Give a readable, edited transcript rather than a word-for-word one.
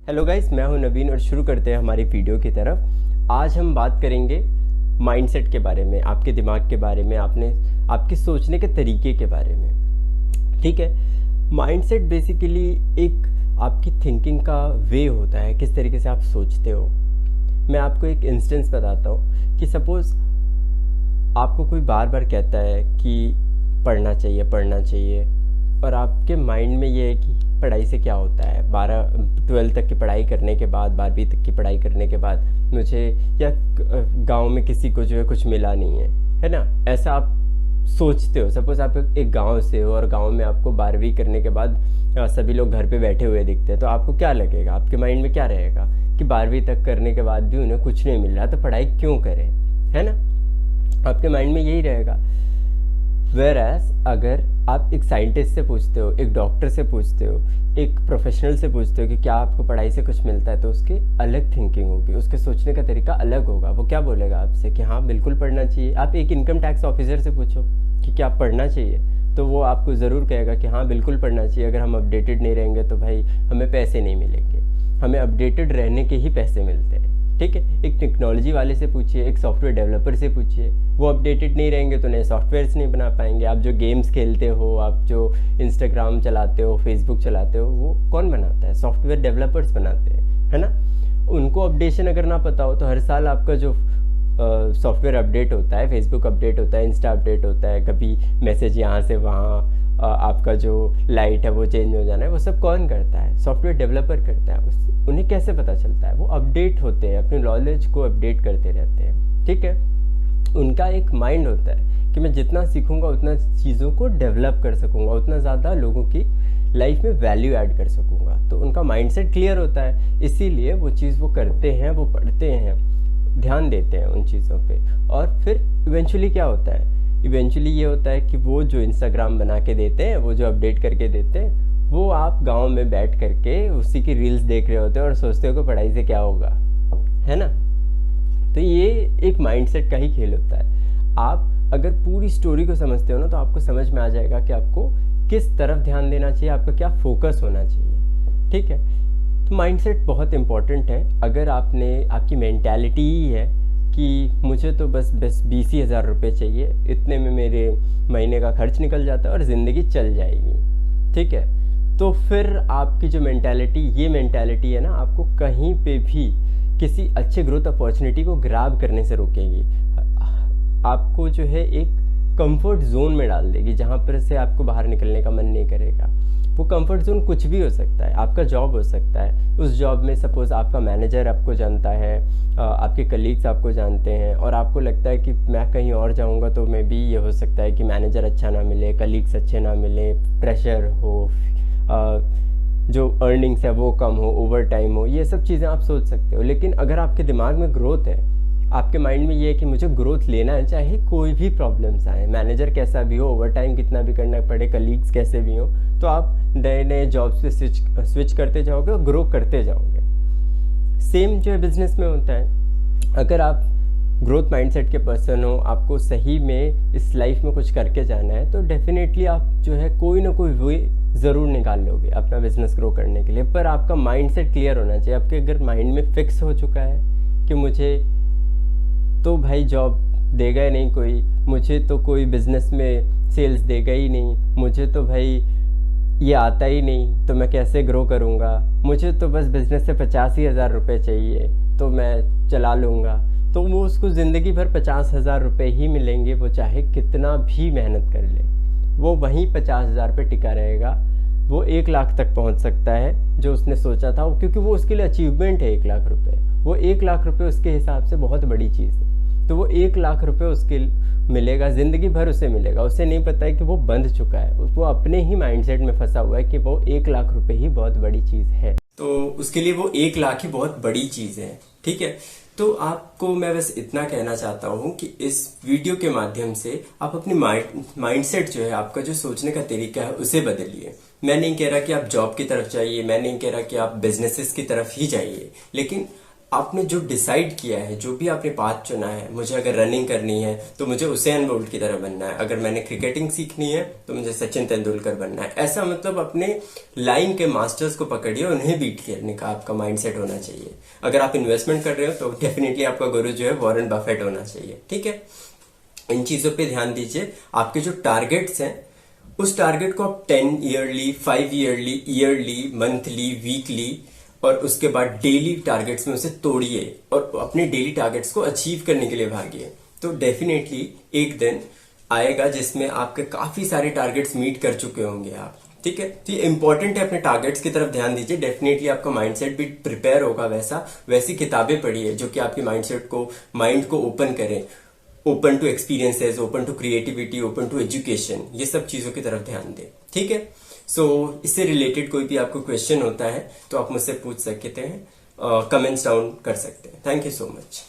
Hello guys, मैं हूं नवीन और शुरू करते हैं हमारी वीडियो की तरफ। आज हम बात करेंगे माइंडसेट के बारे में, आपके दिमाग के बारे में, आपके सोचने के तरीके के बारे में। ठीक है। माइंडसेट बेसिकली एक आपकी थिंकिंग का वे होता है, किस तरीके से आप सोचते हो। मैं आपको एक इंस्टेंस बताता हूँ कि सपोज़ आपको कोई बार बार कहता है कि पढ़ना चाहिए, और आपके माइंड में ये है कि पढ़ाई से क्या होता है, 12 तक की पढ़ाई करने के बाद, 12वीं तक की पढ़ाई करने के बाद मुझे या गांव में किसी को जो है कुछ मिला नहीं है ना। ऐसा आप सोचते हो। सपोज़ आप एक गांव से हो और गांव में आपको 12वीं करने के बाद सभी लोग घर पे बैठे हुए दिखते हैं, तो आपको क्या लगेगा, आपके माइंड में क्या रहेगा कि 12वीं तक करने के बाद भी उन्हें कुछ नहीं मिल रहा, तो पढ़ाई क्यों करें, है ना। आपके माइंड में यही रहेगा। वेयरएज अगर आप एक साइंटिस्ट से पूछते हो, एक डॉक्टर से पूछते हो, एक प्रोफेशनल से पूछते हो कि क्या आपको पढ़ाई से कुछ मिलता है, तो उसकी अलग थिंकिंग होगी, उसके सोचने का तरीका अलग होगा। वो क्या बोलेगा आपसे कि हाँ बिल्कुल पढ़ना चाहिए। आप एक इनकम टैक्स ऑफिसर से पूछो कि क्या पढ़ना चाहिए, तो वो आपको ज़रूर कहेगा कि हाँ बिल्कुल पढ़ना चाहिए। अगर हम अपडेटेड नहीं रहेंगे तो भाई हमें पैसे नहीं मिलेंगे, हमें अपडेटेड रहने के ही पैसे मिलते हैं। ठीक है। एक टेक्नोलॉजी वाले से पूछिए, एक सॉफ्टवेयर डेवलपर से पूछिए, वो अपडेटेड नहीं रहेंगे तो नए सॉफ्टवेयर्स नहीं बना पाएंगे। आप जो गेम्स खेलते हो, आप जो इंस्टाग्राम चलाते हो, फेसबुक चलाते हो, वो कौन बनाता है? सॉफ्टवेयर डेवलपर्स बनाते हैं, है ना। उनको अपडेशन अगर ना पता हो तो हर साल आपका जो सॉफ्टवेयर अपडेट होता है, फेसबुक अपडेट होता है, इंस्टा अपडेट होता है, कभी मैसेज यहाँ से वहाँ, आपका जो लाइट है वो चेंज हो जाना है, वो सब कौन करता है? सॉफ्टवेयर डेवलपर करता है। उन्हें कैसे पता चलता है? वो अपडेट होते हैं, अपनी नॉलेज को अपडेट करते रहते हैं। ठीक है। उनका एक माइंड होता है कि मैं जितना सीखूंगा उतना चीज़ों को डेवलप कर सकूंगा, उतना ज़्यादा लोगों की लाइफ में वैल्यू ऐड कर सकूंगा। तो उनका माइंडसेट क्लियर होता है, इसीलिए वो चीज़ वो करते हैं, वो पढ़ते हैं, ध्यान देते हैं उन चीज़ों पे। और फिर इवेंचुअली क्या होता है? इवेंचुअली ये होता है कि वो जो इंस्टाग्राम बना के देते हैं, वो जो अपडेट करके देते हैं, वो आप गांव में बैठ करके उसी की रील्स देख रहे होते हो और सोचते हो कि पढ़ाई से क्या होगा, है ना। तो ये एक माइंडसेट का ही खेल होता है। आप अगर पूरी स्टोरी को समझते हो ना, तो आपको समझ में आ जाएगा कि आपको किस तरफ ध्यान देना चाहिए, आपका क्या फोकस होना चाहिए। ठीक है। तो माइंडसेट बहुत इंपॉर्टेंट है। अगर आपकी मेंटालिटी ही है कि मुझे तो बस 20,000 रुपये चाहिए, इतने में मेरे महीने का खर्च निकल जाता है और ज़िंदगी चल जाएगी, ठीक है, तो फिर आपकी जो ये मेंटालिटी है ना, आपको कहीं पे भी किसी अच्छे ग्रोथ अपॉर्चुनिटी को ग्रैब करने से रोकेगी। आपको जो है एक कंफर्ट जोन में डाल देगी, जहाँ पर से आपको बाहर निकलने का मन नहीं करेगा। वो कंफर्ट जोन कुछ भी हो सकता है, आपका जॉब हो सकता है। उस जॉब में सपोज़ आपका मैनेजर आपको जानता है, आपके कलीग्स आपको जानते हैं, और आपको लगता है कि मैं कहीं और जाऊंगा तो मे बी ये हो सकता है कि मैनेजर अच्छा ना मिले, कलीग्स अच्छे ना मिले, प्रेशर हो, जो अर्निंग्स है वो कम हो, ओवर टाइम हो, ये सब चीज़ें आप सोच सकते हो। लेकिन अगर आपके दिमाग में ग्रोथ है, आपके माइंड में ये है कि मुझे ग्रोथ लेना है, चाहे कोई भी प्रॉब्लम्स आए, मैनेजर कैसा भी हो, ओवर टाइम कितना भी करना पड़े, कलीग्स कैसे भी हो, तो आप नए नए जॉब्स पे स्विच करते जाओगे और ग्रो करते जाओगे। सेम जो है बिजनेस में होता है। अगर आप ग्रोथ माइंडसेट के पर्सन हो, आपको सही में इस लाइफ में कुछ करके जाना है, तो डेफिनेटली आप जो है कोई ना कोई वे ज़रूर निकाल लोगे अपना बिजनेस ग्रो करने के लिए। पर आपका माइंडसेट क्लियर होना चाहिए। आपके अगर माइंड में फिक्स हो चुका है कि मुझे तो भाई जॉब देगा ही नहीं कोई, मुझे तो कोई बिजनेस में सेल्स देगा ही नहीं, मुझे तो भाई ये आता ही नहीं, तो मैं कैसे ग्रो करूँगा, मुझे तो बस बिज़नेस से 85,000 रुपये चाहिए तो मैं चला लूँगा, तो वो उसको ज़िंदगी भर 50,000 रुपये ही मिलेंगे। वो चाहे कितना भी मेहनत कर ले, वो वहीं 50,000 पे टिका रहेगा। वो 1 लाख तक पहुंच सकता है जो उसने सोचा था, क्योंकि वो उसके लिए अचीवमेंट है 1 लाख रुपये। वो 1 लाख रुपये उसके हिसाब से बहुत बड़ी चीज़ है, तो वो 1 लाख रुपये उसके मिलेगा, ज़िंदगी भर उसे मिलेगा। उसे नहीं पता है कि वो बंध चुका है, वो अपने ही माइंडसेट में फंसा हुआ है कि वो 1 लाख रुपये ही बहुत बड़ी चीज़ है, तो उसके लिए वो 1 लाख ही बहुत बड़ी चीज़ है। ठीक है। तो आपको मैं बस इतना कहना चाहता हूँ कि इस वीडियो के माध्यम से आप अपनी माइंडसेट जो है, आपका जो सोचने का तरीका है, उसे बदलिए। मैं नहीं कह रहा कि आप जॉब की तरफ जाइए, मैं नहीं कह रहा कि आप बिजनेसेस की तरफ ही जाइए, लेकिन आपने जो डिसाइड किया है, जो भी आपने पाथ चुना है, मुझे अगर रनिंग करनी है तो मुझे उसेन बोल्ट की तरह बनना है, अगर मैंने क्रिकेटिंग सीखनी है तो मुझे सचिन तेंदुलकर बनना है, ऐसा मतलब अपने लाइन के मास्टर्स को पकड़िए, उन्हें बीट करने का आपका माइंडसेट होना चाहिए। अगर आप इन्वेस्टमेंट कर रहे हो तो डेफिनेटली आपका गुरु जो है वॉरेन बफेट होना चाहिए। ठीक है, इन चीजों पे ध्यान दीजिए। आपके जो टारगेट्स हैं उस टारगेट को आप 10 yearly, 5 yearly, yearly, monthly, weekly और उसके बाद डेली टारगेट्स में उसे तोड़िए और अपने डेली टारगेट्स को अचीव करने के लिए भागिए। तो डेफिनेटली एक दिन आएगा जिसमें आपके काफी सारे टारगेट्स मीट कर चुके होंगे आप। ठीक है, तो ये इंपॉर्टेंट है, अपने टारगेट्स की तरफ ध्यान दीजिए। डेफिनेटली आपका माइंडसेट भी प्रिपेयर होगा वैसी किताबें पढ़िए जो कि आपके माइंडसेट को, माइंड को ओपन करें, open to experiences, open to creativity, open to education, ये सब चीजों की तरफ ध्यान दें। ठीक है, सो इससे रिलेटेड कोई भी आपको क्वेश्चन होता है तो आप मुझसे पूछ सकते हैं, कमेंट्स डाउन कर सकते हैं। Thank you so much.